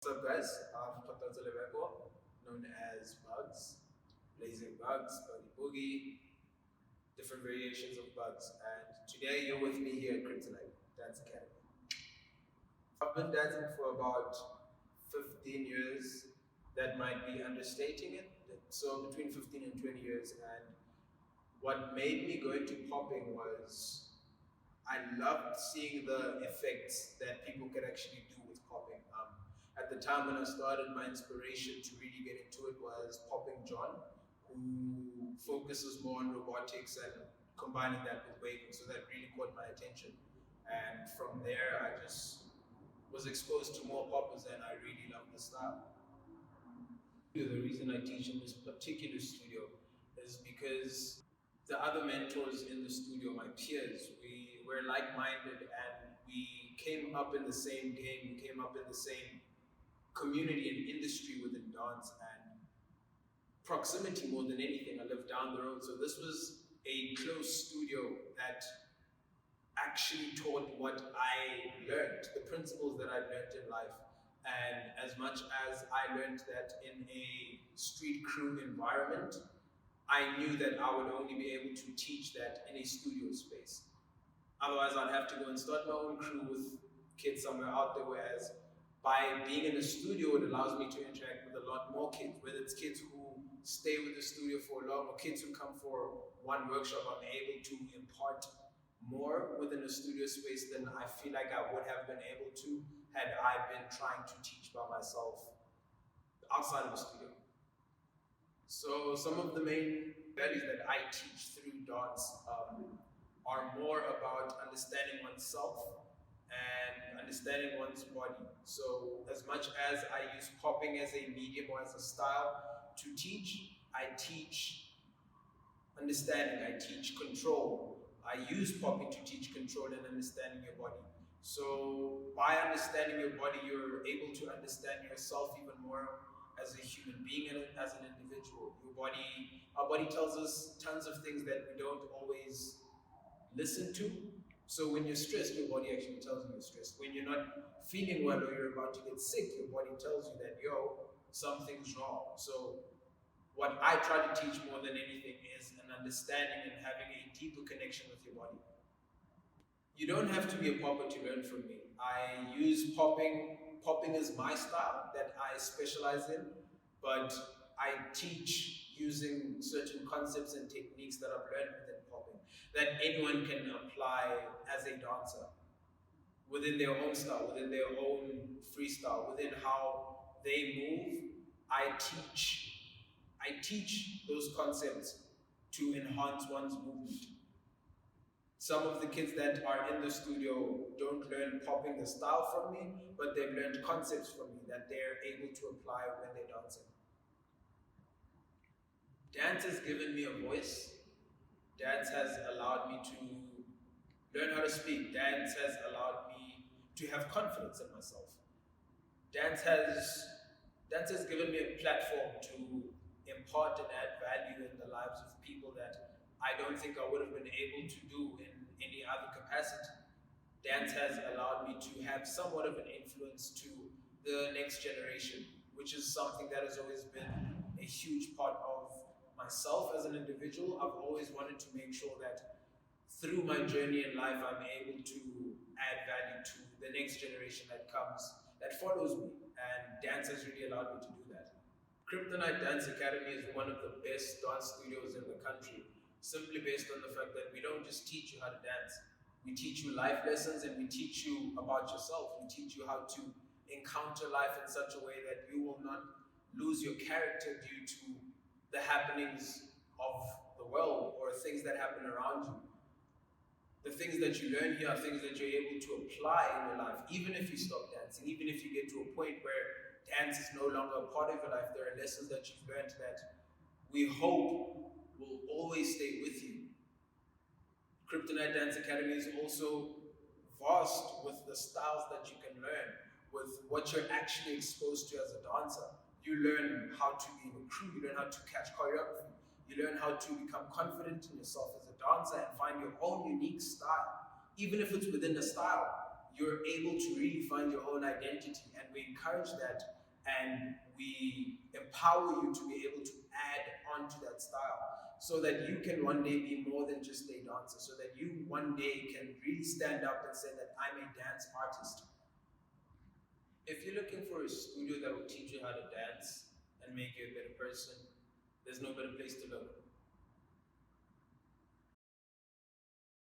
What's up, guys? I'm Kgothatso Lebeko, known as Bugz, Blazing Bugz, Buggy Boogie, different variations of Bugz. And today you're with me here at Kryptonite Dance Academy. I've been dancing for about 15 years. That might be understating it. So between 15 and 20 years. And what made me go into popping was I loved seeing the effects that people could actually do with popping. At the time when I started, my inspiration to really get into it was Popping John, who focuses more on robotics and combining that with waving. So that really caught my attention. And from there, I just was exposed to more poppers and I really loved the style. The reason I teach in this particular studio is because the other mentors in the studio, my peers, we were like-minded and we came up in the same game, we came up in the same community and industry within dance and proximity more than anything. I lived down the road, so this was a close studio that actually taught what I learned, the principles that I learned in life. And as much as I learned that in a street crew environment, I knew that I would only be able to teach that in a studio space. Otherwise, I'd have to go and start my own crew with kids somewhere out there, whereas by being in a studio, it allows me to interact with a lot more kids, whether it's kids who stay with the studio for long or kids who come for one workshop. I'm able to impart more within a studio space than I feel like I would have been able to had I been trying to teach by myself outside of the studio. So some of the main values that I teach through dance are more about understanding oneself and understanding one's body. So as much as I use popping as a medium or as a style to teach, I teach understanding, I teach control. I use popping to teach control and understanding your body. So by understanding your body, you're able to understand yourself even more as a human being and as an individual. Our body tells us tons of things that we don't always listen to. So when you're stressed, your body actually tells you you're stressed. When you're not feeling well or you're about to get sick, your body tells you that, something's wrong. So what I try to teach more than anything is an understanding and having a deeper connection with your body. You don't have to be a popper to learn from me. I use popping. Popping is my style that I specialize in, but I teach using certain concepts and techniques that I've learned within popping that anyone can apply as a dancer within their own style, within their own freestyle, within how they move. I teach those concepts to enhance one's movement. Some of the kids that are in the studio don't learn popping the style from me, but they've learned concepts from me that they're able to apply when they're dancing. Dance has given me a voice. Dance has allowed me to learn how to speak. Dance has allowed me to have confidence in myself. Dance has given me a platform to impart and add value in the lives of people that I don't think I would have been able to do in any other capacity. Dance has allowed me to have somewhat of an influence to the next generation, which is something that has always been a huge part of myself as an individual. I've always wanted to make sure that through my journey in life, I'm able to add value to the next generation that follows me. And dance has really allowed me to do that. Kryptonite Dance Academy is one of the best dance studios in the country, simply based on the fact that we don't just teach you how to dance. We teach you life lessons and we teach you about yourself. We teach you how to encounter life in such a way that you will not lose your character due to the happenings of the world or things that happen around you. The things that you learn here are things that you're able to apply in your life, even if you stop dancing, even if you get to a point where dance is no longer a part of your life. There are lessons that you've learned that we hope will always stay with you. Kryptonite Dance Academy is also vast with the styles that you can learn, with what you're actually exposed to as a dancer. You learn how to be in a crew, you learn how to catch choreography, you learn how to become confident in yourself as a dancer and find your own unique style. Even if it's within the style, you're able to really find your own identity, and we encourage that, and we empower you to be able to add on to that style, so that you can one day be more than just a dancer, so that you one day can really stand up and say that I'm a dance artist. If you're looking for a studio that will teach you how to dance and make you a better person, there's no better place to look.